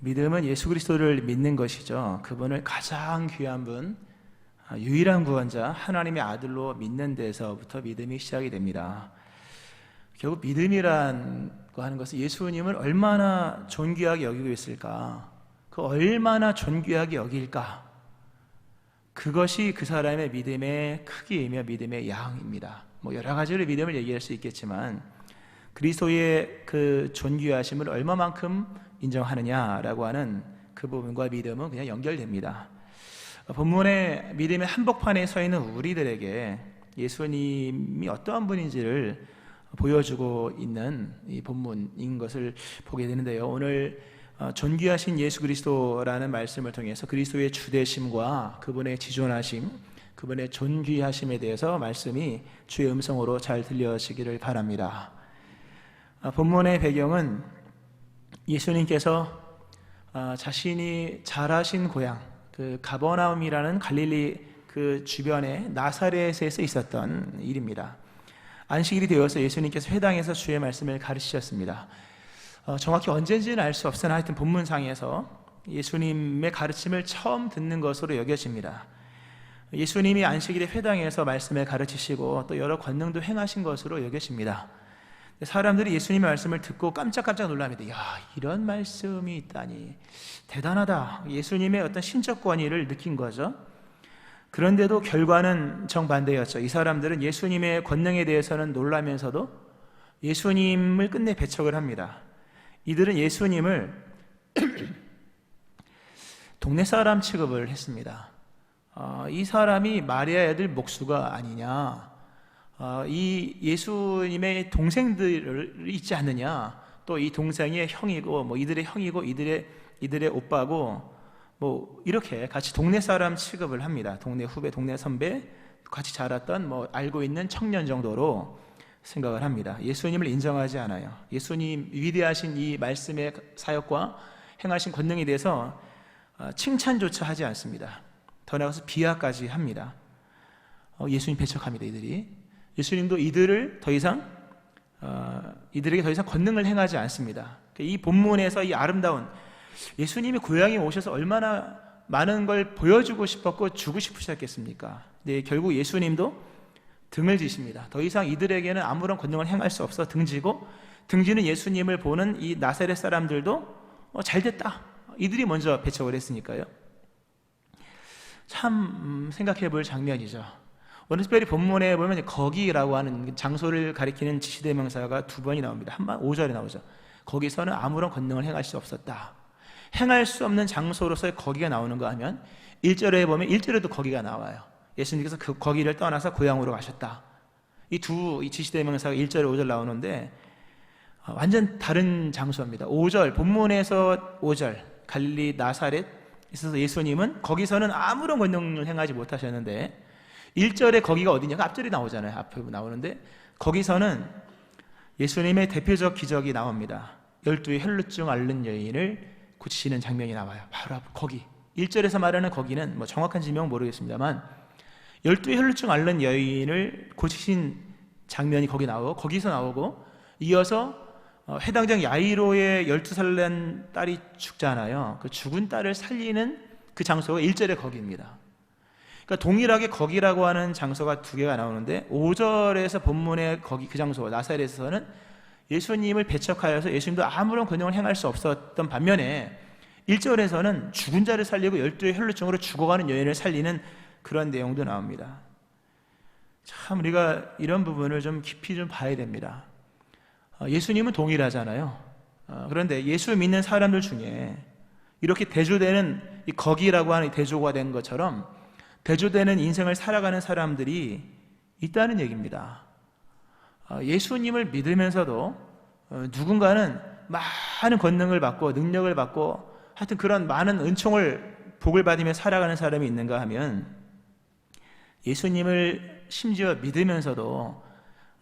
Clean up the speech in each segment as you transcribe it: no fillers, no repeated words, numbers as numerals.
믿음은 예수 그리스도를 믿는 것이죠. 그분을 가장 귀한 분, 유일한 구원자, 하나님의 아들로 믿는 데서부터 믿음이 시작이 됩니다. 결국 믿음이라고 하는 것은 예수님을 얼마나 존귀하게 여기고 있을까, 그 얼마나 존귀하게 여길까, 그것이 그 사람의 믿음의 크기이며 믿음의 양입니다. 여러 가지로 믿음을 얘기할 수 있겠지만 그리스도의 그 존귀하심을 얼마만큼 인정하느냐라고 하는 그 부분과 믿음은 그냥 연결됩니다. 본문의 믿음의 한복판에 서 있는 우리들에게 예수님이 어떠한 분인지를 보여주고 있는 이 본문인 것을 보게 되는데요. 오늘 존귀하신 예수 그리스도라는 말씀을 통해서 그리스도의 주되심과 그분의 지존하심, 그분의 존귀하심에 대해서 말씀이 주의 음성으로 잘 들려지기를 바랍니다. 본문의 배경은 예수님께서 자신이 자라신 고향, 그 가버나움이라는 갈릴리 그 주변의 나사렛에서 있었던 일입니다. 안식일이 되어서 예수님께서 회당에서 주의 말씀을 가르치셨습니다. 정확히 언제인지는 알 수 없으나 하여튼 본문상에서 예수님의 가르침을 처음 듣는 것으로 여겨집니다. 예수님이 안식일에 회당에서 말씀을 가르치시고 또 여러 권능도 행하신 것으로 여겨집니다. 사람들이 예수님의 말씀을 듣고 깜짝깜짝 놀랍니다. 야, 이런 말씀이 있다니 대단하다. 예수님의 어떤 신적 권위를 느낀 거죠. 그런데도 결과는 정반대였죠. 이 사람들은 예수님의 권능에 대해서는 놀라면서도 예수님을 끝내 배척을 합니다. 이들은 예수님을 동네 사람 취급을 했습니다. 이 사람이 마리아의 아들 목수가 아니냐, 이 예수님의 동생들이 있지 않느냐, 또 이 동생의 형이고 이들의 형이고 이들의 오빠고 이렇게 같이 동네 사람 취급을 합니다. 동네 후배, 동네 선배, 같이 자랐던 알고 있는 청년 정도로 생각을 합니다. 예수님을 인정하지 않아요. 예수님 위대하신 이 말씀의 사역과 행하신 권능에 대해서 칭찬조차 하지 않습니다. 더 나아가서 비하까지 합니다. 예수님 배척합니다. 이들이. 예수님도 이들에게 더 이상 권능을 행하지 않습니다. 이 본문에서 이 아름다운 예수님이 고향에 오셔서 얼마나 많은 걸 보여주고 싶었고 주고 싶으셨겠습니까? 네, 결국 예수님도 등을 지십니다. 더 이상 이들에게는 아무런 권능을 행할 수 없어 등지고, 등지는 예수님을 보는 이 나사렛 사람들도 잘됐다, 이들이 먼저 배척을 했으니까요. 참 생각해 볼 장면이죠. 오늘 특별히 본문에 보면 거기라고 하는 장소를 가리키는 지시대명사가 2번이 나옵니다. 5절에 나오죠. 거기서는 아무런 권능을 행할 수 없었다. 행할 수 없는 장소로서의 거기가 나오는가 하면 1절에 보면 1절에도 거기가 나와요. 예수님께서 그 거기를 떠나서 고향으로 가셨다. 이 지시대명사가 1절, 5절 나오는데 완전 다른 장소입니다. 5절, 본문에서 5절, 갈릴리 나사렛 있어서 예수님은 거기서는 아무런 권능을 행하지 못하셨는데 1절에 거기가 어디냐? 앞절이 나오잖아요. 앞에 나오는데 거기서는 예수님의 대표적 기적이 나옵니다. 12의 혈루증 앓는 여인을 고치시는 장면이 나와요. 바로 거기. 1절에서 말하는 거기는 정확한 지명은 모르겠습니다만 12의 혈루증 앓는 여인을 고치신 장면이 거기서 나오고, 이어서 해당장 야이로의 12살 난 딸이 죽잖아요. 그 죽은 딸을 살리는 그 장소가 1절의 거기입니다. 그러니까 동일하게 거기라고 하는 장소가 2개가 나오는데 5절에서 본문의 거기 그 장소 나사렛에서는 예수님을 배척하여서 예수님도 아무런 권능을 행할 수 없었던 반면에 1절에서는 죽은 자를 살리고 12의 혈루증으로 죽어가는 여인을 살리는 그런 내용도 나옵니다. 참 우리가 이런 부분을 좀 깊이 좀 봐야 됩니다. 예수님은 동일하잖아요. 그런데 예수 믿는 사람들 중에 이렇게 대조되는 이 거기라고 하는 대조가 된 것처럼 대조되는 인생을 살아가는 사람들이 있다는 얘기입니다. 예수님을 믿으면서도 누군가는 많은 권능을 받고 능력을 받고 하여튼 그런 많은 은총을 복을 받으며 살아가는 사람이 있는가 하면 예수님을 심지어 믿으면서도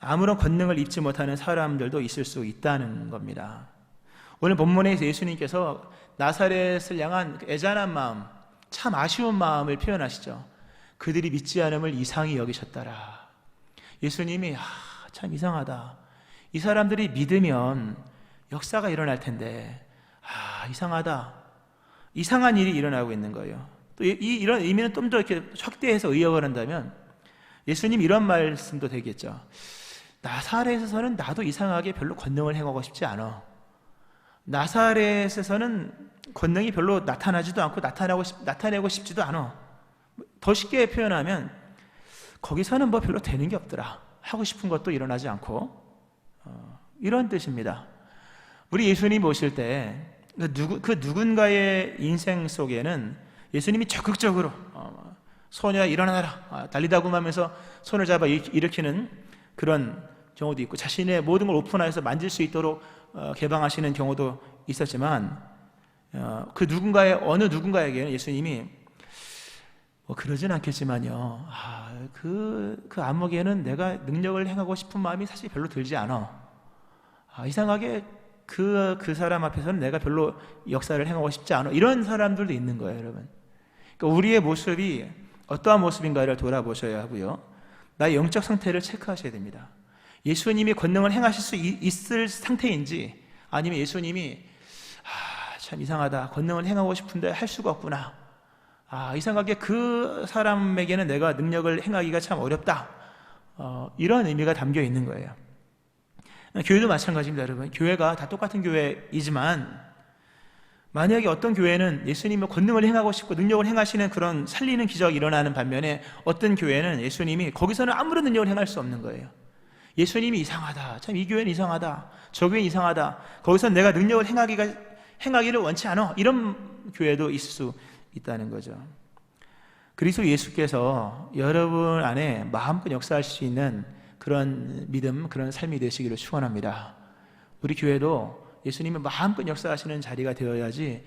아무런 권능을 입지 못하는 사람들도 있을 수 있다는 겁니다. 오늘 본문에서 예수님께서 나사렛을 향한 애잔한 마음, 참 아쉬운 마음을 표현하시죠. 그들이 믿지 않음을 이상히 여기셨더라. 예수님이 참 이상하다. 이 사람들이 믿으면 역사가 일어날 텐데 이상하다. 이상한 일이 일어나고 있는 거예요. 또 이런 의미는 좀 더 이렇게 확대해서 의역을 한다면 예수님 이런 말씀도 되겠죠. 나사렛에서는 나도 이상하게 별로 권능을 행하고 싶지 않아. 나사렛에서는 권능이 별로 나타나지도 않고 나타내고 싶지도 않아. 더 쉽게 표현하면 거기서는 뭐 별로 되는 게 없더라. 하고 싶은 것도 일어나지 않고 이런 뜻입니다. 우리 예수님 오실 때 그 누군가의 인생 속에는 예수님이 적극적으로 소녀야 일어나라 달리다고 하면서 손을 잡아 일으키는 그런 경우도 있고 자신의 모든 걸 오픈해서 만질 수 있도록 개방하시는 경우도 있었지만 그 어느 누군가에게는 예수님이 뭐 그러진 않겠지만요 그 암흑에는 내가 능력을 행하고 싶은 마음이 사실 별로 들지 않아. 이상하게 그 사람 앞에서는 내가 별로 역사를 행하고 싶지 않아. 이런 사람들도 있는 거예요, 여러분. 그러니까 우리의 모습이 어떠한 모습인가를 돌아보셔야 하고요, 나의 영적 상태를 체크하셔야 됩니다. 예수님이 권능을 행하실 수 있을 상태인지, 아니면 예수님이 참 이상하다, 권능을 행하고 싶은데 할 수가 없구나, 이상하게 그 사람에게는 내가 능력을 행하기가 참 어렵다, 이런 의미가 담겨 있는 거예요. 교회도 마찬가지입니다, 여러분. 교회가 다 똑같은 교회이지만 만약에 어떤 교회는 예수님의 권능을 행하고 싶고 능력을 행하시는 그런 살리는 기적이 일어나는 반면에 어떤 교회는 예수님이 거기서는 아무런 능력을 행할 수 없는 거예요. 예수님이 이상하다, 참 이 교회는 이상하다, 저 교회는 이상하다, 거기서 내가 능력을 행하기를 원치 않아, 이런 교회도 있을 수 있다는 거죠. 그리스도 예수께서 여러분 안에 마음껏 역사할 수 있는 그런 믿음, 그런 삶이 되시기를 축원합니다. 우리 교회도 예수님의 마음껏 역사하시는 자리가 되어야지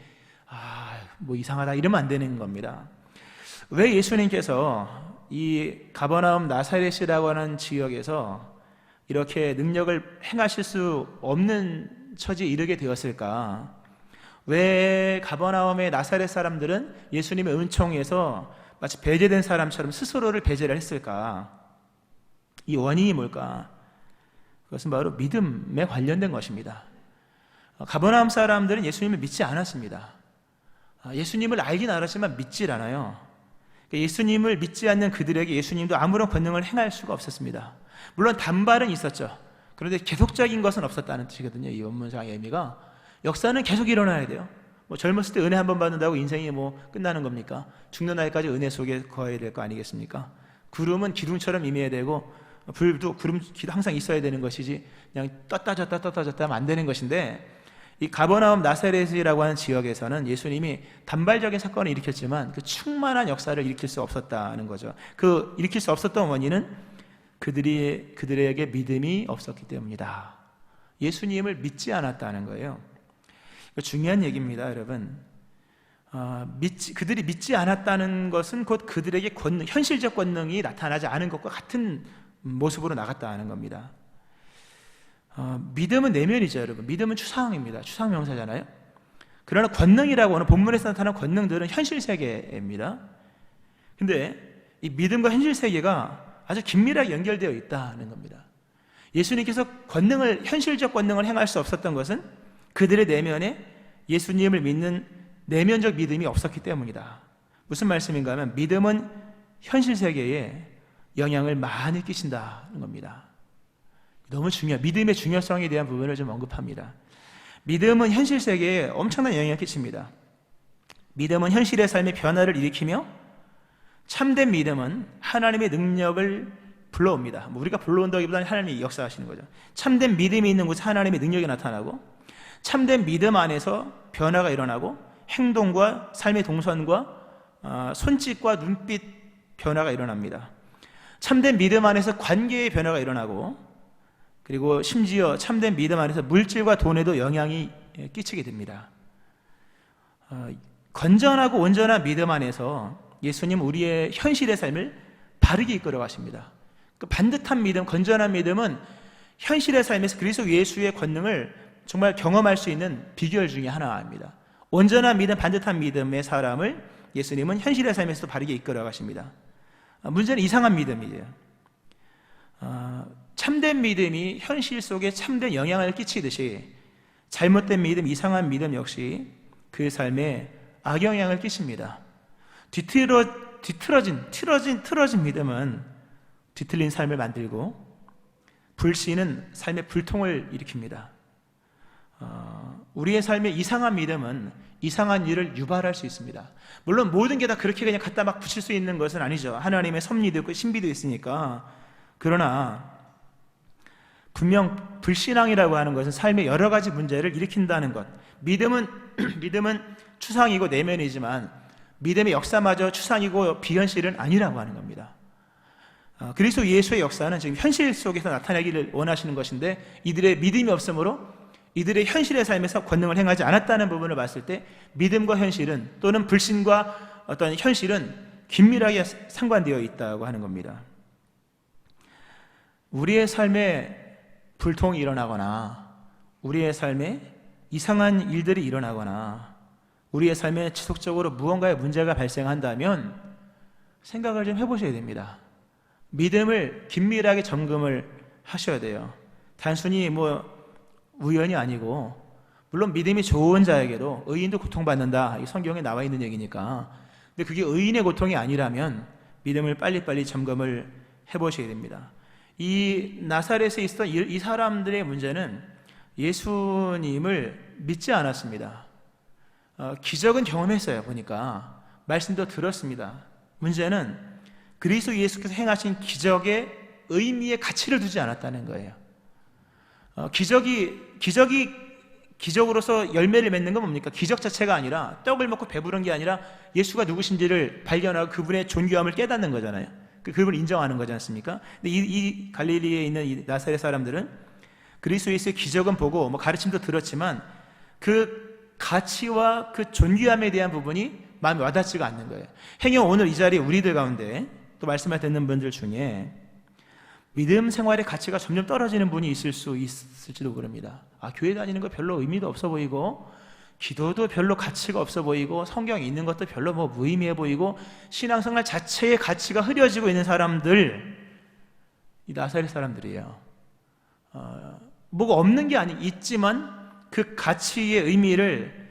뭐 이상하다 이러면 안 되는 겁니다. 왜 예수님께서 이 가버나움 나사렛이라고 하는 지역에서 이렇게 능력을 행하실 수 없는 처지에 이르게 되었을까? 왜 가버나움의 나사렛 사람들은 예수님의 은총에서 마치 배제된 사람처럼 스스로를 배제를 했을까? 이 원인이 뭘까? 그것은 바로 믿음에 관련된 것입니다. 가버나움 사람들은 예수님을 믿지 않았습니다. 예수님을 알긴 알았지만 믿질 않아요. 예수님을 믿지 않는 그들에게 예수님도 아무런 권능을 행할 수가 없었습니다. 물론 단발은 있었죠. 그런데 계속적인 것은 없었다는 뜻이거든요. 이 원문상의 의미가 역사는 계속 일어나야 돼요. 뭐 젊었을 때 은혜 한 번 받는다고 인생이 뭐 끝나는 겁니까? 죽는 날까지 은혜 속에 거해야 될 거 아니겠습니까? 구름은 기둥처럼 임해야 되고 불도 기도 항상 있어야 되는 것이지 그냥 떴다 졌다 하면 안 되는 것인데, 이 가버나움 나사렛이라고 하는 지역에서는 예수님이 단발적인 사건을 일으켰지만 그 충만한 역사를 일으킬 수 없었다는 거죠. 그 일으킬 수 없었던 원인은 그들에게 믿음이 없었기 때문이다. 예수님을 믿지 않았다는 거예요. 중요한 얘기입니다, 여러분. 그들이 믿지 않았다는 것은 곧 그들에게 현실적 권능이 나타나지 않은 것과 같은 모습으로 나갔다는 겁니다. 믿음은 내면이죠, 여러분. 믿음은 추상입니다. 추상 명사잖아요. 그러나 권능이라고 하는 본문에서 나타나는 권능들은 현실 세계입니다. 근데 이 믿음과 현실 세계가 아주 긴밀하게 연결되어 있다는 겁니다. 예수님께서 현실적 권능을 행할 수 없었던 것은 그들의 내면에 예수님을 믿는 내면적 믿음이 없었기 때문이다. 무슨 말씀인가 하면 믿음은 현실 세계에 영향을 많이 끼친다는 겁니다. 너무 믿음의 중요성에 대한 부분을 좀 언급합니다. 믿음은 현실 세계에 엄청난 영향을 끼칩니다. 믿음은 현실의 삶의 변화를 일으키며 참된 믿음은 하나님의 능력을 불러옵니다. 우리가 불러온다기보다는 하나님이 역사하시는 거죠. 참된 믿음이 있는 곳에 하나님의 능력이 나타나고, 참된 믿음 안에서 변화가 일어나고, 행동과 삶의 동선과 손짓과 눈빛 변화가 일어납니다. 참된 믿음 안에서 관계의 변화가 일어나고, 그리고 심지어 참된 믿음 안에서 물질과 돈에도 영향이 끼치게 됩니다. 건전하고 온전한 믿음 안에서 예수님 우리의 현실의 삶을 바르게 이끌어 가십니다. 그 반듯한 믿음, 건전한 믿음은 현실의 삶에서 그리스도 예수의 권능을 정말 경험할 수 있는 비결 중에 하나입니다. 온전한 믿음, 반듯한 믿음의 사람을 예수님은 현실의 삶에서도 바르게 이끌어 가십니다. 문제는 이상한 믿음이에요. 참된 믿음이 현실 속에 참된 영향을 끼치듯이 잘못된 믿음, 이상한 믿음 역시 그 삶에 악영향을 끼칩니다. 틀어진 믿음은 뒤틀린 삶을 만들고, 불신은 삶의 불통을 일으킵니다. 우리의 삶의 이상한 믿음은 이상한 일을 유발할 수 있습니다. 물론 모든 게 다 그렇게 그냥 갖다 막 붙일 수 있는 것은 아니죠. 하나님의 섭리도 있고 신비도 있으니까. 그러나 분명 불신앙이라고 하는 것은 삶의 여러 가지 문제를 일으킨다는 것. 믿음은 추상이고 내면이지만 믿음의 역사마저 추상이고 비현실은 아니라고 하는 겁니다. 그리스도 예수의 역사는 지금 현실 속에서 나타나기를 원하시는 것인데, 이들의 믿음이 없으므로 이들의 현실의 삶에서 권능을 행하지 않았다는 부분을 봤을 때, 믿음과 현실은, 또는 불신과 어떤 현실은 긴밀하게 상관되어 있다고 하는 겁니다. 우리의 삶에 불통이 일어나거나, 우리의 삶에 이상한 일들이 일어나거나, 우리의 삶에 지속적으로 무언가의 문제가 발생한다면 생각을 좀 해보셔야 됩니다. 믿음을 긴밀하게 점검을 하셔야 돼요. 단순히 우연이 아니고, 물론 믿음이 좋은 자에게도 의인도 고통받는다, 이 성경에 나와 있는 얘기니까. 근데 그게 의인의 고통이 아니라면 믿음을 빨리빨리 점검을 해보셔야 됩니다. 이 나사렛에 있었던 이 사람들의 문제는 예수님을 믿지 않았습니다. 기적은 경험했어요. 보니까 말씀도 들었습니다. 문제는 그리스도 예수께서 행하신 기적의 의미에 가치를 두지 않았다는 거예요. 기적으로서 열매를 맺는 건 뭡니까? 기적 자체가 아니라, 떡을 먹고 배부른 게 아니라 예수가 누구신지를 발견하고 그분의 존귀함을 깨닫는 거잖아요. 그분을 인정하는 거지 않습니까? 근데 이 갈릴리에 있는 이 나사렛 사람들은 그리스도 예수의 기적은 보고 가르침도 들었지만 그 가치와 그 존귀함에 대한 부분이 마음에 와닿지가 않는 거예요. 행여 오늘 이 자리에 우리들 가운데 또 말씀을 듣는 분들 중에 믿음 생활의 가치가 점점 떨어지는 분이 있을 수 있을지도 모릅니다. 교회 다니는 거 별로 의미도 없어 보이고, 기도도 별로 가치가 없어 보이고, 성경에 있는 것도 별로 무의미해 보이고, 신앙생활 자체의 가치가 흐려지고 있는 사람들, 이 나사렛 사람들이에요. 뭐가 없는 게 있지만 그 가치의 의미를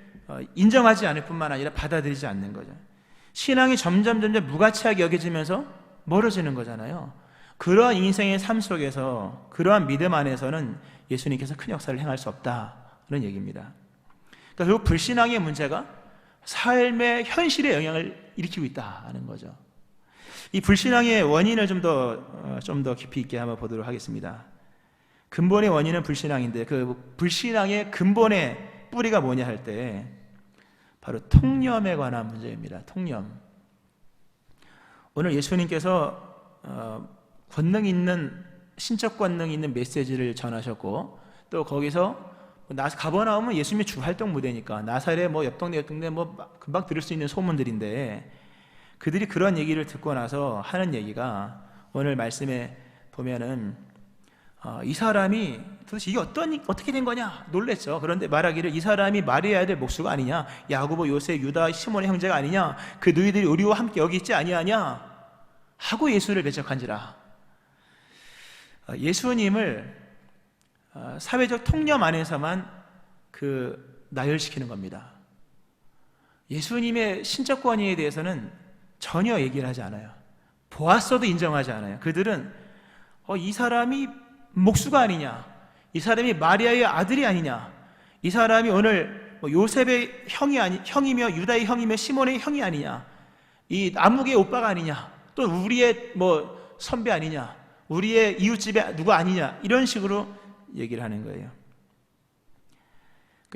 인정하지 않을 뿐만 아니라 받아들이지 않는 거죠. 신앙이 점점 무가치하게 여겨지면서 멀어지는 거잖아요. 그러한 인생의 삶 속에서, 그러한 믿음 안에서는 예수님께서 큰 역사를 행할 수 없다는 얘기입니다. 그러니까 결국 불신앙의 문제가 삶의 현실에 영향을 일으키고 있다는 거죠. 이 불신앙의 원인을 좀 더 깊이 있게 한번 보도록 하겠습니다. 근본의 원인은 불신앙인데, 그 불신앙의 근본의 뿌리가 뭐냐 할 때 바로 통념에 관한 문제입니다. 통념. 오늘 예수님께서 권능 있는, 신적 권능 있는 메시지를 전하셨고, 또 거기서 가버나움은 예수님의 주 활동 무대니까 나사렛 옆 동네 금방 들을 수 있는 소문들인데, 그들이 그런 얘기를 듣고 나서 하는 얘기가 오늘 말씀에 보면은 이 사람이 도대체 이게 어떻게 된 거냐 놀랬죠. 그런데 말하기를 이 사람이 마리아의 아들 목수가 아니냐, 야고보, 요셉, 유다, 시몬의 형제가 아니냐, 그 너희들이 우리와 함께 여기 있지 아니하냐 하고 예수를 배척한지라. 예수님을 사회적 통념 안에서만 나열시키는 겁니다. 예수님의 신적 권위에 대해서는 전혀 얘기를 하지 않아요. 보았어도 인정하지 않아요. 그들은 이 사람이 목수가 아니냐, 이 사람이 마리아의 아들이 아니냐, 이 사람이 오늘 요셉의 형이며 유다의 형이며 시몬의 형이 아니냐, 이 아무개의 오빠가 아니냐, 또 우리의 선배 아니냐, 우리의 이웃집에 누가 아니냐, 이런 식으로 얘기를 하는 거예요.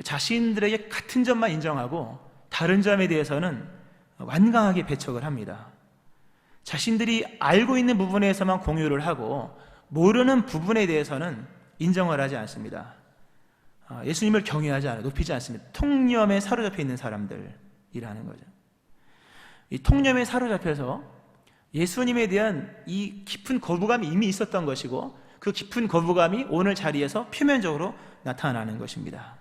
자신들에게 같은 점만 인정하고 다른 점에 대해서는 완강하게 배척을 합니다. 자신들이 알고 있는 부분에서만 공유를 하고 모르는 부분에 대해서는 인정을 하지 않습니다. 예수님을 경외하지 않아요. 높이지 않습니다. 통념에 사로잡혀 있는 사람들이라는 거죠. 이 통념에 사로잡혀서 예수님에 대한 이 깊은 거부감이 이미 있었던 것이고, 그 깊은 거부감이 오늘 자리에서 표면적으로 나타나는 것입니다.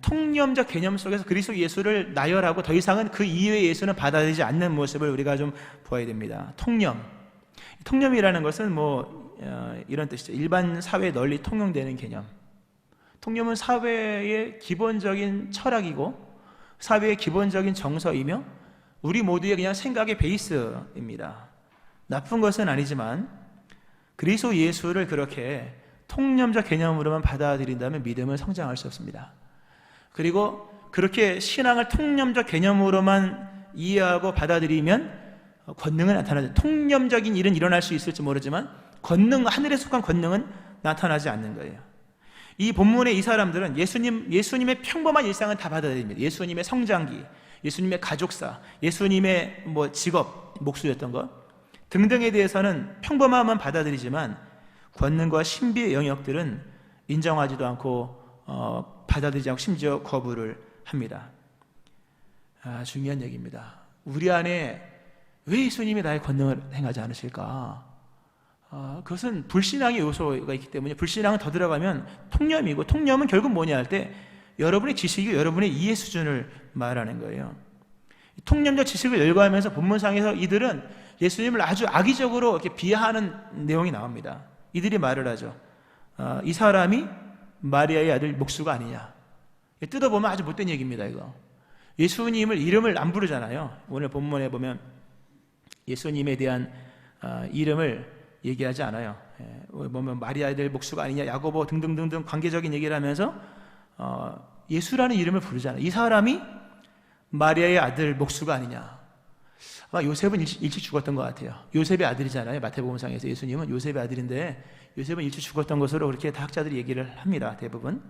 통념적 개념 속에서 그리스도 예수를 나열하고 더 이상은 그 이외의 예수는 받아들이지 않는 모습을 우리가 좀 보아야 됩니다. 통념이라는 것은 이런 뜻이죠. 일반 사회에 널리 통용되는 개념. 통념은 사회의 기본적인 철학이고 사회의 기본적인 정서이며 우리 모두의 그냥 생각의 베이스입니다. 나쁜 것은 아니지만 그리스도 예수를 그렇게 통념적 개념으로만 받아들인다면 믿음은 성장할 수 없습니다. 그리고 그렇게 신앙을 통념적 개념으로만 이해하고 받아들이면 권능은 나타나죠. 통념적인 일은 일어날 수 있을지 모르지만 권능, 하늘에 속한 권능은 나타나지 않는 거예요. 이 본문의 이 사람들은 예수님의 평범한 일상은 다 받아들입니다. 예수님의 성장기, 예수님의 가족사, 예수님의 직업, 목수였던 것 등등에 대해서는 평범함은 받아들이지만 권능과 신비의 영역들은 인정하지도 않고 받아들이지 않고 심지어 거부를 합니다. 중요한 얘기입니다. 우리 안에 왜 예수님이 나의 권능을 행하지 않으실까? 그것은 불신앙의 요소가 있기 때문에 불신앙은 더 들어가면 통념이고 통념은 결국 뭐냐 할 때 여러분의 지식이고 여러분의 이해 수준을 말하는 거예요. 통념적 지식을 열거하면서 본문상에서 이들은 예수님을 아주 악의적으로 이렇게 비하하는 내용이 나옵니다. 이들이 말을 하죠. 이 사람이 마리아의 아들 목수가 아니냐. 뜯어보면 아주 못된 얘기입니다. 이거 예수님을 이름을 안 부르잖아요. 오늘 본문에 보면 예수님에 대한 이름을 얘기하지 않아요. 보면 마리아의 아들 목수가 아니냐, 야고보 등등등등 관계적인 얘기를 하면서 예수라는 이름을 부르잖아요. 이 사람이 마리아의 아들 목수가 아니냐. 요셉은 일찍 죽었던 것 같아요. 요셉의 아들이잖아요. 마태복음상에서 예수님은 요셉의 아들인데 요셉은 일찍 죽었던 것으로 그렇게 다학자들이 얘기를 합니다. 대부분.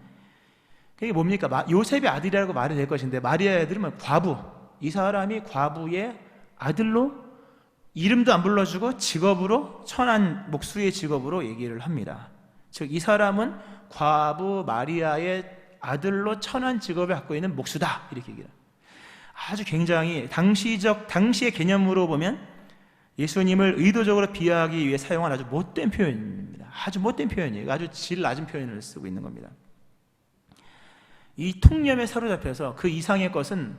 그게 뭡니까? 요셉의 아들이라고 말이 될 것인데 마리아의 아들은 과부. 이 사람이 과부의 아들로 이름도 안 불러주고 직업으로 천한 목수의 직업으로 얘기를 합니다. 즉 이 사람은 과부 마리아의 아들로 천한 직업을 갖고 있는 목수다 이렇게 얘기를 합니다. 아주 굉장히 당시의 개념으로 보면 예수님을 의도적으로 비하하기 위해 사용한 아주 못된 표현입니다. 아주 못된 표현이에요. 아주 질 낮은 표현을 쓰고 있는 겁니다. 이 통념에 사로잡혀서 그 이상의 것은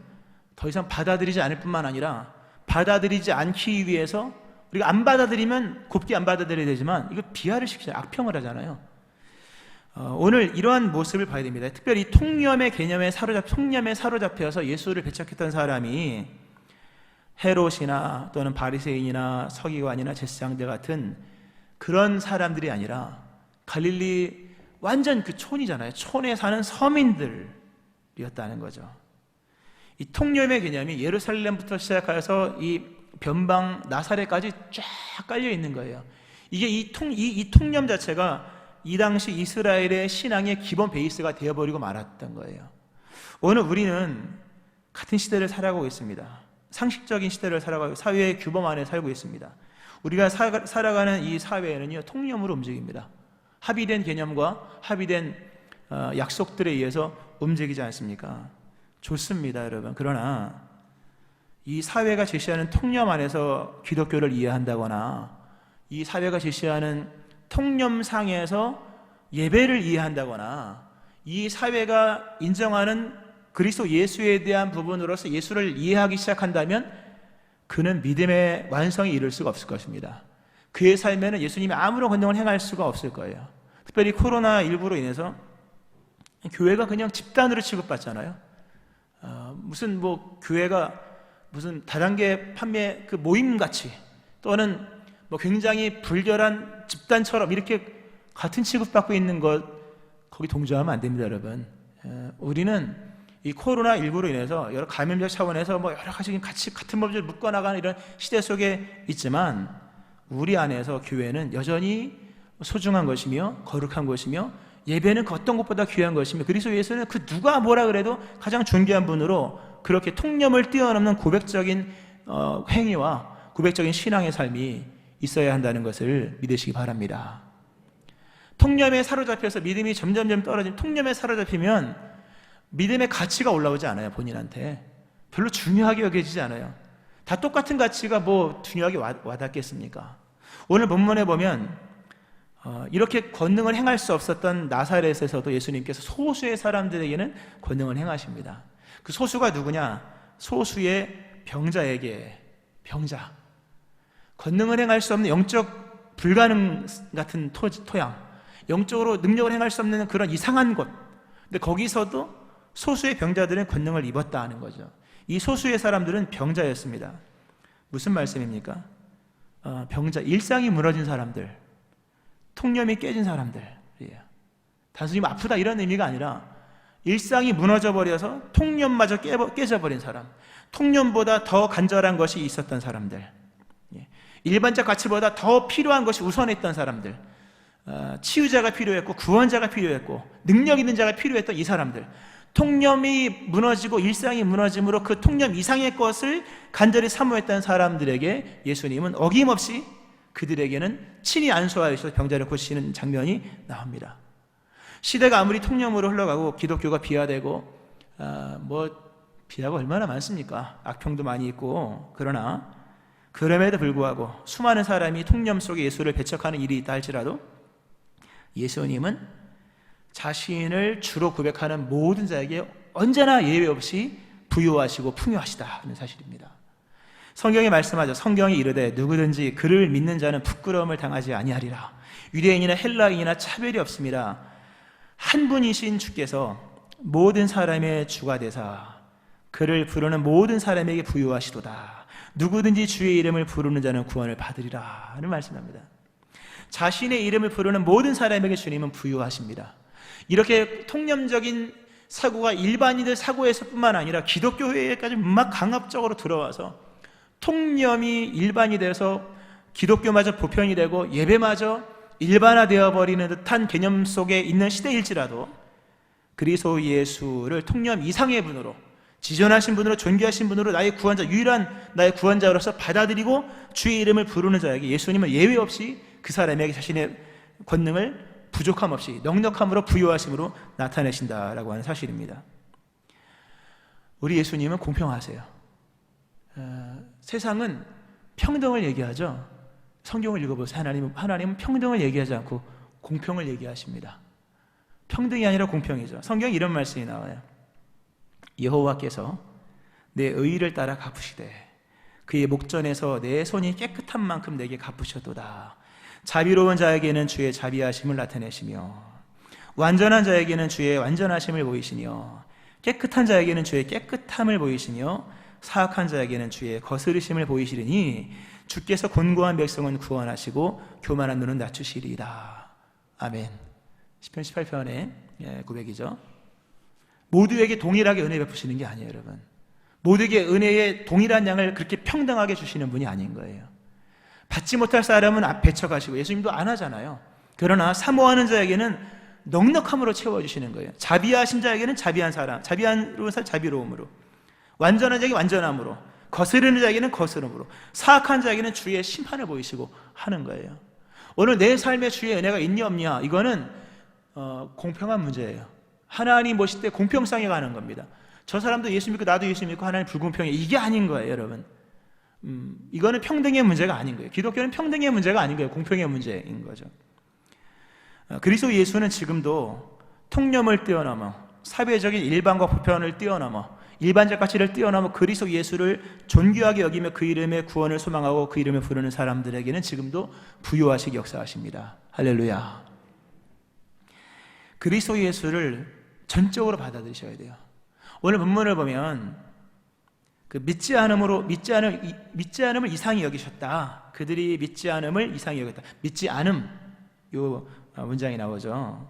더 이상 받아들이지 않을 뿐만 아니라 받아들이지 않기 위해서 우리가 안 받아들이면 곱게 안 받아들여야 되지만 이거 비하를 시키잖아요. 악평을 하잖아요. 오늘 이러한 모습을 봐야 됩니다. 특별히 통념의 개념에 사로잡혀서 예수를 배척했던 사람이 헤롯이나 또는 바리새인이나 서기관이나 제사장들 같은 그런 사람들이 아니라 갈릴리 완전 그 촌이잖아요. 촌에 사는 서민들이었다는 거죠. 이 통념의 개념이 예루살렘부터 시작해서 이 변방 나사렛까지 쫙 깔려 있는 거예요. 이게 이 통념 자체가 이 당시 이스라엘의 신앙의 기본 베이스가 되어버리고 말았던 거예요. 오늘 우리는 같은 시대를 살아가고 있습니다. 상식적인 시대를 살아가고 사회의 규범 안에 살고 있습니다. 우리가 살아가는 이 사회에는요 통념으로 움직입니다. 합의된 개념과 합의된 약속들에 의해서 움직이지 않습니까? 좋습니다, 여러분. 그러나 이 사회가 제시하는 통념 안에서 기독교를 이해한다거나 이 사회가 제시하는 통념상에서 예배를 이해한다거나 이 사회가 인정하는 그리스도 예수에 대한 부분으로서 예수를 이해하기 시작한다면 그는 믿음의 완성에 이를 수가 없을 것입니다. 그의 삶에는 예수님이 아무런 권능을 행할 수가 없을 거예요. 특별히 코로나19로 인해서 교회가 그냥 집단으로 취급받잖아요. 무슨 교회가 무슨 다단계 판매 그 모임같이 또는 굉장히 불결한 집단처럼 이렇게 같은 취급받고 있는 것 거기 동조하면 안 됩니다, 여러분. 우리는 이 코로나19로 인해서 여러 감염적 차원에서 여러 가지 같은 법을 묶어나가는 이런 시대 속에 있지만 우리 안에서 교회는 여전히 소중한 것이며 거룩한 것이며 예배는 그 어떤 것보다 귀한 것이며 그리스도 예수는 그 누가 뭐라 그래도 가장 존귀한 분으로 그렇게 통념을 뛰어넘는 고백적인 행위와 고백적인 신앙의 삶이 있어야 한다는 것을 믿으시기 바랍니다. 통념에 사로잡혀서 믿음이 점점점 떨어지면 통념에 사로잡히면 믿음의 가치가 올라오지 않아요. 본인한테 별로 중요하게 여겨지지 않아요. 다 똑같은 가치가 중요하게 와닿겠습니까? 오늘 본문에 보면 이렇게 권능을 행할 수 없었던 나사렛에서도 예수님께서 소수의 사람들에게는 권능을 행하십니다. 그 소수가 누구냐? 소수의 병자에게 병자 권능을 행할 수 없는 영적 불가능 같은 토양 영적으로 능력을 행할 수 없는 그런 이상한 곳 근데 거기서도 소수의 병자들은 권능을 입었다 하는 거죠. 이 소수의 사람들은 병자였습니다. 무슨 말씀입니까? 병자, 일상이 무너진 사람들, 통념이 깨진 사람들. 단순히 아프다 이런 의미가 아니라 일상이 무너져 버려서 통념마저 깨져버린 사람, 통념보다 더 간절한 것이 있었던 사람들, 일반적 가치보다 더 필요한 것이 우선했던 사람들, 치유자가 필요했고 구원자가 필요했고 능력 있는 자가 필요했던 이 사람들, 통념이 무너지고 일상이 무너짐으로 그 통념 이상의 것을 간절히 사모했던 사람들에게 예수님은 어김없이 그들에게는 친히 안수하여서 병자를 고치시는 장면이 나옵니다. 시대가 아무리 통념으로 흘러가고 기독교가 비하되고 비하가 얼마나 많습니까? 악평도 많이 있고. 그러나 그럼에도 불구하고 수많은 사람이 통념 속에 예수를 배척하는 일이 있다 할지라도 예수님은 자신을 주로 고백하는 모든 자에게 언제나 예외 없이 부요하시고 풍요하시다는 사실입니다. 성경이 말씀하죠. 성경이 이르되 누구든지 그를 믿는 자는 부끄러움을 당하지 아니하리라. 유대인이나 헬라인이나 차별이 없습니다. 한 분이신 주께서 모든 사람의 주가 되사 그를 부르는 모든 사람에게 부요하시도다. 누구든지 주의 이름을 부르는 자는 구원을 받으리라 하는 말씀입니다. 자신의 이름을 부르는 모든 사람에게 주님은 부요하십니다. 이렇게 통념적인 사고가 일반인들 사고에서 뿐만 아니라 기독교회까지 막 강압적으로 들어와서 통념이 일반이 돼서 기독교마저 보편이 되고 예배마저 일반화되어 버리는 듯한 개념 속에 있는 시대일지라도 그리스도 예수를 통념 이상의 분으로, 지존하신 분으로, 존귀하신 분으로, 나의 구원자, 유일한 나의 구원자로서 받아들이고 주의 이름을 부르는 자에게 예수님은 예외 없이 그 사람에게 자신의 권능을 부족함 없이 넉넉함으로 부요하심으로 나타내신다라고 하는 사실입니다. 우리 예수님은 공평하세요. 세상은 평등을 얘기하죠. 성경을 읽어보세요. 하나님은 평등을 얘기하지 않고 공평을 얘기하십니다. 평등이 아니라 공평이죠. 성경에 이런 말씀이 나와요. 여호와께서 내 의를 따라 갚으시되 그의 목전에서 내 손이 깨끗한 만큼 내게 갚으셨도다. 자비로운 자에게는 주의 자비하심을 나타내시며 완전한 자에게는 주의 완전하심을 보이시며 깨끗한 자에게는 주의 깨끗함을 보이시며 사악한 자에게는 주의 거스르심을 보이시리니 주께서 곤고한 백성은 구원하시고 교만한 눈은 낮추시리이다. 아멘. 시편 18편의 고백이죠. 모두에게 동일하게 은혜 베푸시는 게 아니에요, 여러분. 모두에게 은혜의 동일한 양을 그렇게 평등하게 주시는 분이 아닌 거예요. 받지 못할 사람은 배척하시고 예수님도 안 하잖아요. 그러나 사모하는 자에게는 넉넉함으로 채워주시는 거예요. 자비하신 자에게는 자비한 사람, 자비로움으로, 완전한 자에게 완전함으로, 거스르는 자에게는 거스름으로, 사악한 자에게는 주의 심판을 보이시고 하는 거예요. 오늘 내 삶에 주의 은혜가 있냐 없냐, 이거는 공평한 문제예요. 하나님 보실 때 공평성에 가는 겁니다. 저 사람도 예수 믿고 나도 예수 믿고 하나님 불공평해, 이게 아닌 거예요, 여러분. 이거는 평등의 문제가 아닌 거예요. 기독교는 평등의 문제가 아닌 거예요. 공평의 문제인 거죠. 그리스도 예수는 지금도 통념을 뛰어넘어 사회적인 일반과 보편을 뛰어넘어 일반적 가치를 뛰어넘어 그리스도 예수를 존귀하게 여기며 그 이름의 구원을 소망하고 그 이름을 부르는 사람들에게는 지금도 부요하시게 역사하십니다. 할렐루야. 그리스도 예수를 전적으로 받아들이셔야 돼요. 오늘 본문을 보면 믿지 않음을 이상히 여기셨다. 그들이 믿지 않음을 이상히 여겼다. 믿지 않음, 요 문장이 나오죠.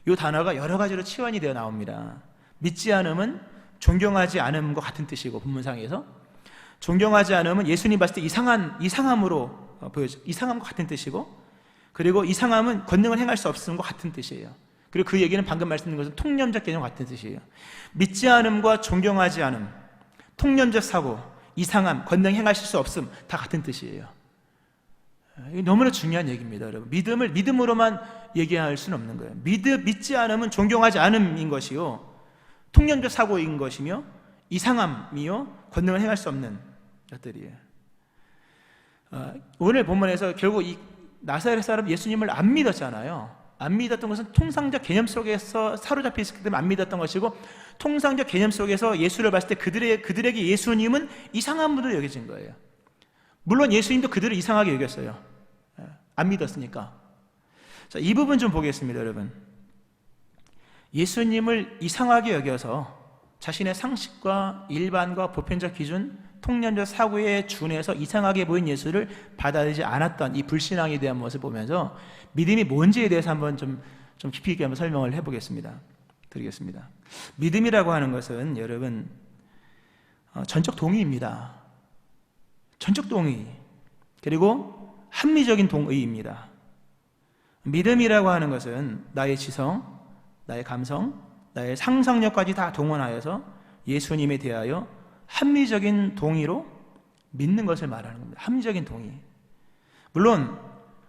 요 단어가 여러 가지로 치환이 되어 나옵니다. 믿지 않음은 존경하지 않음과 같은 뜻이고, 본문상에서 존경하지 않음은 예수님 봤을 때 이상함으로 보여져, 이상함과 같은 뜻이고, 그리고 이상함은 권능을 행할 수 없음과 같은 뜻이에요. 그리고 그 얘기는 방금 말씀드린 것은 통념적 개념과 같은 뜻이에요. 믿지 않음과 존경하지 않음, 통념적 사고, 이상함, 권능 행하실 수 없음 다 같은 뜻이에요. 이게 너무나 중요한 얘기입니다, 여러분. 믿음으로만 얘기할 수는 없는 거예요. 믿지 않음은 존경하지 않음인 것이요, 통념적 사고인 것이며 이상함이요, 권능을 행할 수 없는 것들이에요. 오늘 본문에서 결국 이 나사렛 사람 예수님을 안 믿었잖아요. 안 믿었던 것은 통상적 개념 속에서 사로잡혀 있었기 때문에 안 믿었던 것이고, 통상적 개념 속에서 예수를 봤을 때 그들에게 예수님은 이상한 분으로 여겨진 거예요. 물론 예수님도 그들을 이상하게 여겼어요. 안 믿었으니까. 자, 이 부분 좀 보겠습니다, 여러분. 예수님을 이상하게 여겨서 자신의 상식과 일반과 보편적 기준, 통념적 사고에 준해서 이상하게 보인 예수를 받아들이지 않았던 이 불신앙에 대한 모습을 보면서 믿음이 뭔지에 대해서 한번 좀 깊이 있게 한번 설명을 드리겠습니다. 믿음이라고 하는 것은 여러분 전적 동의입니다. 전적 동의, 그리고 합리적인 동의입니다. 믿음이라고 하는 것은 나의 지성, 나의 감성, 나의 상상력까지 다 동원하여서 예수님에 대하여 합리적인 동의로 믿는 것을 말하는 겁니다. 합리적인 동의. 물론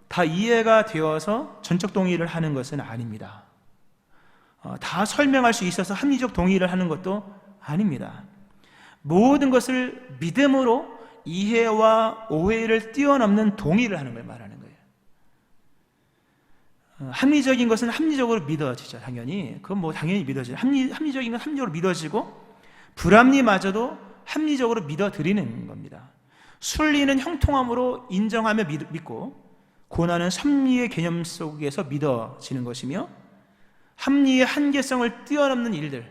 다 이해가 되어서 전적 동의를 하는 것은 아닙니다. 다 설명할 수 있어서 합리적 동의를 하는 것도 아닙니다. 모든 것을 믿음으로 이해와 오해를 뛰어넘는 동의를 하는 걸 말하는 거예요. 합리적인 것은 합리적으로 믿어지죠. 당연히 그건 뭐 당연히 믿어지죠. 합리적인 건 합리적으로 믿어지고 불합리마저도 합리적으로 믿어드리는 겁니다. 순리는 형통함으로 인정하며 믿고 고난은 섭리의 개념 속에서 믿어지는 것이며 합리의 한계성을 뛰어넘는 일들,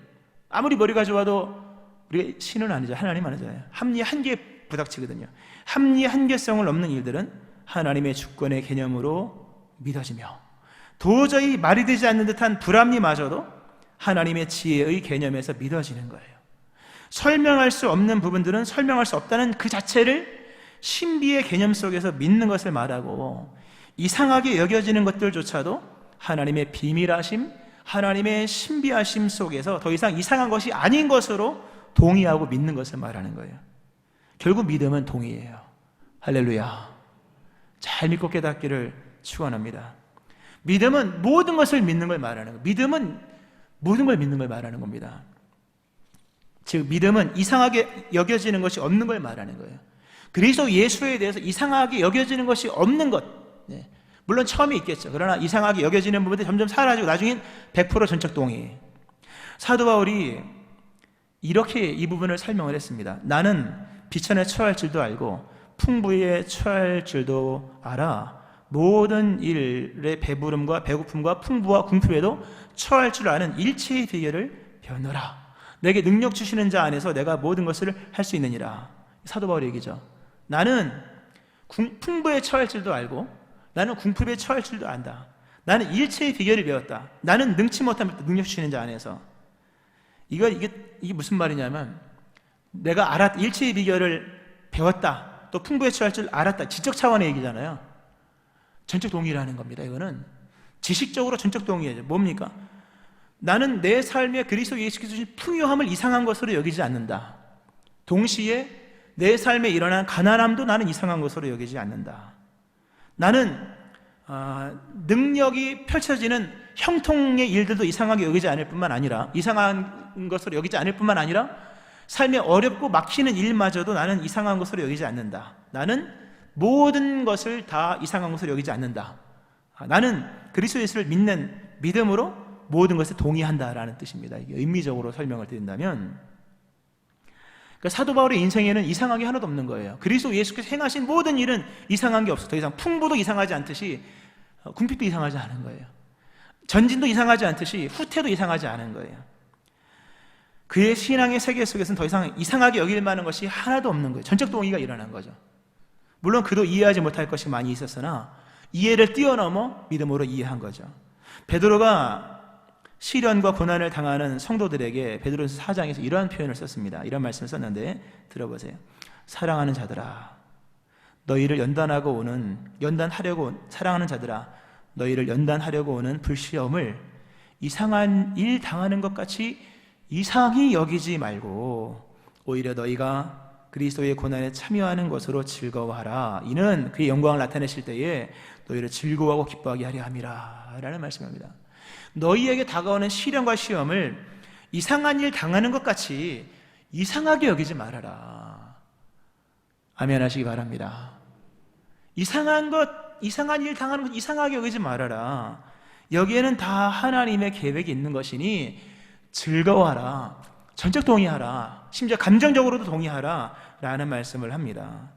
아무리 머리가 좋아도 우리 신은 아니죠. 하나님 아니잖아요. 합리의 한계에 부닥치거든요. 합리의 한계성을 넘는 일들은 하나님의 주권의 개념으로 믿어지며 도저히 말이 되지 않는 듯한 불합리마저도 하나님의 지혜의 개념에서 믿어지는 거예요. 설명할 수 없는 부분들은 설명할 수 없다는 그 자체를 신비의 개념 속에서 믿는 것을 말하고 이상하게 여겨지는 것들조차도 하나님의 비밀하심, 하나님의 신비하심 속에서 더 이상 이상한 것이 아닌 것으로 동의하고 믿는 것을 말하는 거예요. 결국 믿음은 동의예요. 할렐루야. 잘 믿고 깨닫기를 축원합니다. 믿음은 모든 것을 믿는 걸 말하는 거예요. 믿음은 모든 걸 믿는 걸 말하는 겁니다. 즉 믿음은 이상하게 여겨지는 것이 없는 걸 말하는 거예요. 그리스도 예수에 대해서 이상하게 여겨지는 것이 없는 것, 물론 처음에 있겠죠. 그러나 이상하게 여겨지는 부분들이 점점 사라지고 나중엔 100% 전적 동의. 사도 바울이 이렇게 이 부분을 설명을 했습니다. 나는 비천에 처할 줄도 알고 풍부에 처할 줄도 알아. 모든 일의 배부름과 배고픔과 풍부와 궁핍에도 처할 줄 아는 일체의 비결을 배우노라. 내게 능력 주시는 자 안에서 내가 모든 것을 할 수 있느니라. 사도 바울의 얘기죠. 나는 풍부에 처할 줄도 알고 나는 궁핍에 처할 줄도 안다. 나는 일체의 비결을 배웠다. 나는 능치 못하면 능력 주시는 자 안에서. 이게 무슨 말이냐면 내가 일체의 비결을 배웠다. 또 풍부에 처할 줄 알았다. 지적 차원의 얘기잖아요. 전적 동의라는 겁니다. 이거는 지식적으로 전적 동의예요. 뭡니까? 나는 내 삶에 그리스도 예수께서 주신 풍요함을 이상한 것으로 여기지 않는다. 동시에 내 삶에 일어난 가난함도 나는 이상한 것으로 여기지 않는다. 나는 능력이 펼쳐지는 형통의 일들도 이상하게 여기지 않을 뿐만 아니라 이상한 것으로 여기지 않을 뿐만 아니라 삶에 어렵고 막히는 일마저도 나는 이상한 것으로 여기지 않는다. 나는 모든 것을 다 이상한 것으로 여기지 않는다. 나는 그리스도 예수를 믿는 믿음으로 모든 것에 동의한다라는 뜻입니다. 이게 의미적으로 설명을 드린다면 그러니까 사도 바울의 인생에는 이상한 게 하나도 없는 거예요. 그리스도 예수께서 행하신 모든 일은 이상한 게 없어. 더 이상 풍부도 이상하지 않듯이 궁핍도 이상하지 않은 거예요. 전진도 이상하지 않듯이 후퇴도 이상하지 않은 거예요. 그의 신앙의 세계 속에서는 더 이상 이상하게 여길 만한 것이 하나도 없는 거예요. 전적 동의가 일어난 거죠. 물론 그도 이해하지 못할 것이 많이 있었으나 이해를 뛰어넘어 믿음으로 이해한 거죠. 베드로가 시련과 고난을 당하는 성도들에게 베드로전서 4장에서 이러한 표현을 썼습니다. 이런 말씀을 썼는데 들어보세요. 사랑하는 자들아, 사랑하는 자들아, 너희를 연단하려고 오는 불시험을 이상한 일 당하는 것 같이 이상히 여기지 말고 오히려 너희가 그리스도의 고난에 참여하는 것으로 즐거워하라. 이는 그의 영광을 나타내실 때에 너희를 즐거워하고 기뻐하게 하려 함이라 라는 말씀입니다. 너희에게 다가오는 시련과 시험을 이상한 일 당하는 것 같이 이상하게 여기지 말아라. 아멘 하시기 바랍니다. 이상한 일 당하는 것 이상하게 여기지 말아라. 여기에는 다 하나님의 계획이 있는 것이니 즐거워하라. 전적 동의하라. 심지어 감정적으로도 동의하라 라는 말씀을 합니다.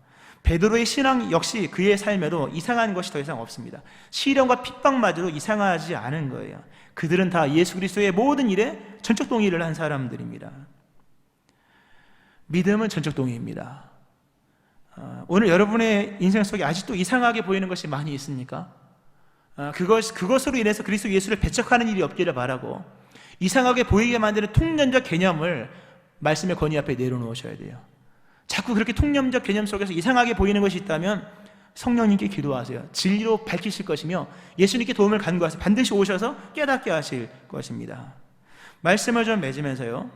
베드로의 신앙 역시 그의 삶에도 이상한 것이 더 이상 없습니다. 시련과 핍박마저도 이상하지 않은 거예요. 그들은 다 예수 그리스도의 모든 일에 전적 동의를 한 사람들입니다. 믿음은 전적 동의입니다. 오늘 여러분의 인생 속에 아직도 이상하게 보이는 것이 많이 있습니까? 그것으로 인해서 그리스도 예수를 배척하는 일이 없기를 바라고, 이상하게 보이게 만드는 통념적 개념을 말씀의 권위 앞에 내려놓으셔야 돼요. 자꾸 그렇게 통념적 개념 속에서 이상하게 보이는 것이 있다면 성령님께 기도하세요. 진리로 밝히실 것이며 예수님께 도움을 간구하세요. 반드시 오셔서 깨닫게 하실 것입니다. 말씀을 좀 맺으면서요,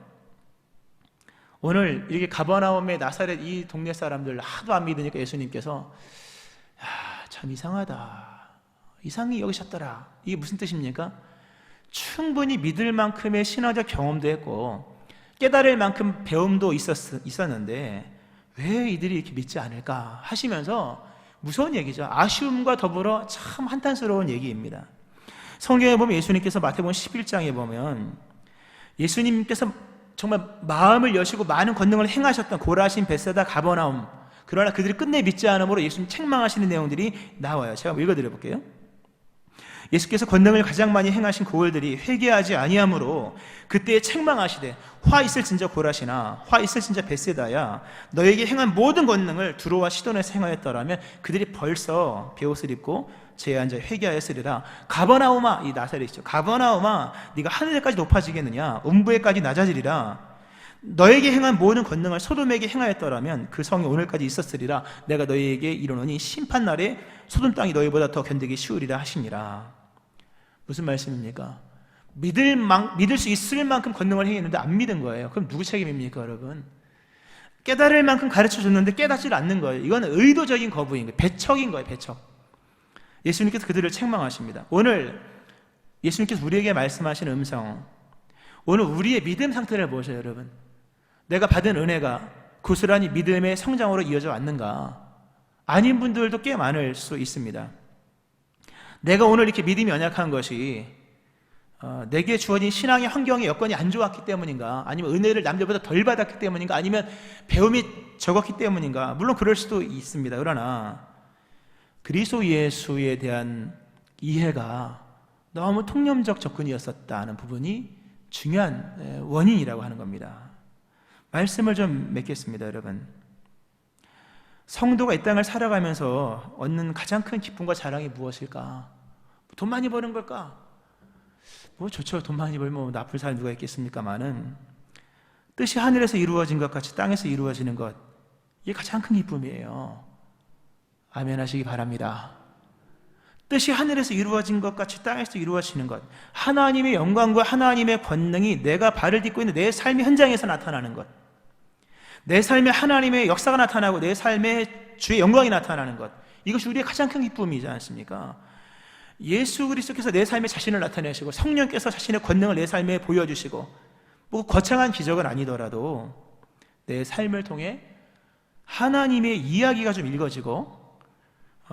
오늘 이렇게 가버나움의 나사렛 이 동네 사람들 하도 안 믿으니까 예수님께서 참 이상하다, 이상히 여기셨더라, 이게 무슨 뜻입니까? 충분히 믿을 만큼의 신화적 경험도 했고 깨달을 만큼 배움도 있었는데 왜 이들이 이렇게 믿지 않을까 하시면서 무서운 얘기죠. 아쉬움과 더불어 참 한탄스러운 얘기입니다. 성경에 보면 예수님께서 마태복음 11장에 보면 예수님께서 정말 마음을 여시고 많은 권능을 행하셨던 고라신, 벳사다, 가버나움, 그러나 그들이 끝내 믿지 않음으로 예수님 책망하시는 내용들이 나와요. 제가 읽어드려 볼게요. 예수께서 권능을 가장 많이 행하신 고을들이 회개하지 아니하므로 그때에 책망하시되 화 있을진저 고라시나 화 있을진저 벳세다야, 너에게 행한 모든 권능을 두로와 시돈에서 행하였더라면 그들이 벌써 베옷을 입고 제에 앉아 회개하였으리라. 가버나움아, 이 나사렛이죠. 가버나움아, 네가 하늘에까지 높아지겠느냐? 음부에까지 낮아지리라. 너에게 행한 모든 권능을 소돔에게 행하였더라면 그 성이 오늘까지 있었으리라. 내가 너희에게 이르노니 심판날에 소돔 땅이 너희보다 더 견디기 쉬우리라 하시니라. 무슨 말씀입니까? 믿을 수 있을 만큼 권능을 행했는데 안 믿은 거예요. 그럼 누구 책임입니까, 여러분? 깨달을 만큼 가르쳐줬는데 깨닫지 않는 거예요. 이건 의도적인 거부인 거예요. 배척인 거예요, 배척. 예수님께서 그들을 책망하십니다. 오늘 예수님께서 우리에게 말씀하시는 음성, 오늘 우리의 믿음 상태를 보세요, 여러분. 내가 받은 은혜가 고스란히 믿음의 성장으로 이어져 왔는가? 아닌 분들도 꽤 많을 수 있습니다. 내가 오늘 이렇게 믿음이 연약한 것이 내게 주어진 신앙의 환경의 여건이 안 좋았기 때문인가? 아니면 은혜를 남들보다 덜 받았기 때문인가? 아니면 배움이 적었기 때문인가? 물론 그럴 수도 있습니다. 그러나 그리스도 예수에 대한 이해가 너무 통념적 접근이었었다는 부분이 중요한 원인이라고 하는 겁니다. 말씀을 좀 맺겠습니다, 여러분. 성도가 이 땅을 살아가면서 얻는 가장 큰 기쁨과 자랑이 무엇일까? 돈 많이 버는 걸까? 뭐 좋죠. 돈 많이 벌면 나쁠 사람 누가 있겠습니까마는 뜻이 하늘에서 이루어진 것 같이 땅에서 이루어지는 것, 이게 가장 큰 기쁨이에요. 아멘 하시기 바랍니다. 뜻이 하늘에서 이루어진 것 같이 땅에서 이루어지는 것, 하나님의 영광과 하나님의 권능이 내가 발을 딛고 있는 내 삶의 현장에서 나타나는 것, 내 삶에 하나님의 역사가 나타나고 내 삶에 주의 영광이 나타나는 것, 이것이 우리의 가장 큰 기쁨이지 않습니까? 예수 그리스도께서 내 삶에 자신을 나타내시고 성령께서 자신의 권능을 내 삶에 보여주시고, 뭐 거창한 기적은 아니더라도 내 삶을 통해 하나님의 이야기가 좀 읽어지고,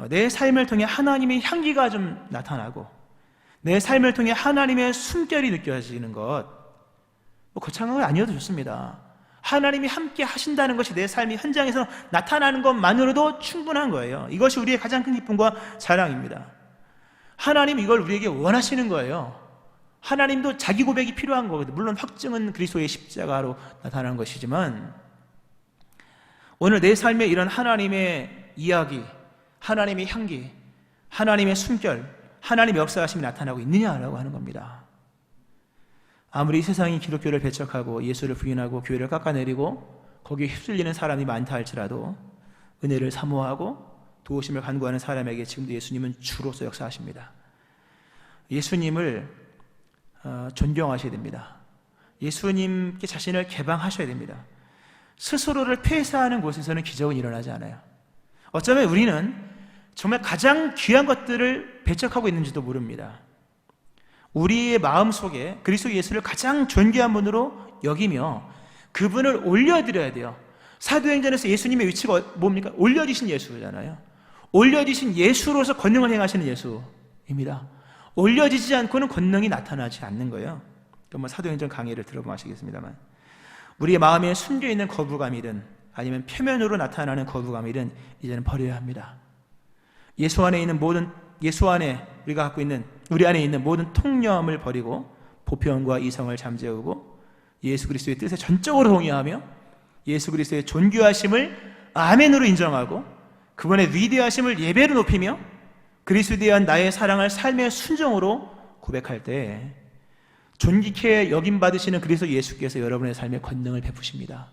내 삶을 통해 하나님의 향기가 좀 나타나고, 내 삶을 통해 하나님의 숨결이 느껴지는 것, 뭐 거창한 건 아니어도 좋습니다. 하나님이 함께 하신다는 것이 내 삶의 현장에서 나타나는 것만으로도 충분한 거예요. 이것이 우리의 가장 큰 기쁨과 자랑입니다. 하나님 이걸 우리에게 원하시는 거예요. 하나님도 자기 고백이 필요한 거거든요. 물론 확증은 그리스도의 십자가로 나타나는 것이지만, 오늘 내 삶에 이런 하나님의 이야기, 하나님의 향기, 하나님의 숨결, 하나님의 역사하심이 나타나고 있느냐라고 하는 겁니다. 아무리 세상이 기독교를 배척하고 예수를 부인하고 교회를 깎아내리고 거기에 휩쓸리는 사람이 많다 할지라도 은혜를 사모하고 도우심을 간구하는 사람에게 지금도 예수님은 주로서 역사하십니다. 예수님을 존경하셔야 됩니다. 예수님께 자신을 개방하셔야 됩니다. 스스로를 폐쇄하는 곳에서는 기적은 일어나지 않아요. 어쩌면 우리는 정말 가장 귀한 것들을 배척하고 있는지도 모릅니다. 우리의 마음속에 그리스도 예수를 가장 존귀한 분으로 여기며 그분을 올려드려야 돼요. 사도행전에서 예수님의 위치가 뭡니까? 올려지신 예수잖아요. 올려지신 예수로서 권능을 행하시는 예수입니다. 올려지지 않고는 권능이 나타나지 않는 거예요. 뭐 사도행전 강의를 들어보면 아시겠습니다만, 우리의 마음에 숨겨있는 거부감이든 아니면 표면으로 나타나는 거부감이든 이제는 버려야 합니다. 예수 안에 있는 모든 예수 안에 우리 안에 있는 모든 통념을 버리고 보편과 이성을 잠재우고 예수 그리스도의 뜻에 전적으로 동의하며 예수 그리스도의 존귀하심을 아멘으로 인정하고 그분의 위대하심을 예배로 높이며 그리스도에 대한 나의 사랑을 삶의 순종으로 고백할 때 존귀케 여김받으시는 그리스도 예수께서 여러분의 삶에 권능을 베푸십니다.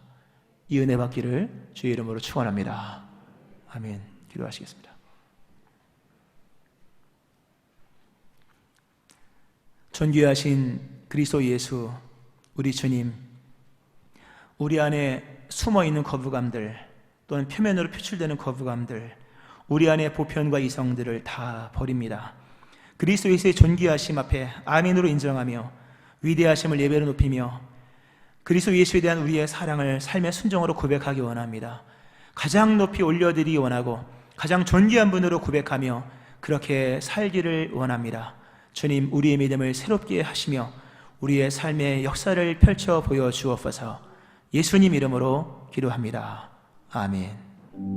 이 은혜 받기를 주의 이름으로 축원합니다. 아멘. 기도하시겠습니다. 존귀하신 그리스도 예수, 우리 주님, 우리 안에 숨어있는 거부감들 또는 표면으로 표출되는 거부감들, 우리 안에 보편과 이성들을 다 버립니다. 그리스도 예수의 존귀하심 앞에 아멘으로 인정하며 위대하심을 예배로 높이며 그리스도 예수에 대한 우리의 사랑을 삶의 순종으로 고백하기 원합니다. 가장 높이 올려드리기 원하고 가장 존귀한 분으로 고백하며 그렇게 살기를 원합니다. 주님, 우리의 믿음을 새롭게 하시며 우리의 삶의 역사를 펼쳐 보여 주옵소서. 예수님 이름으로 기도합니다. 아멘.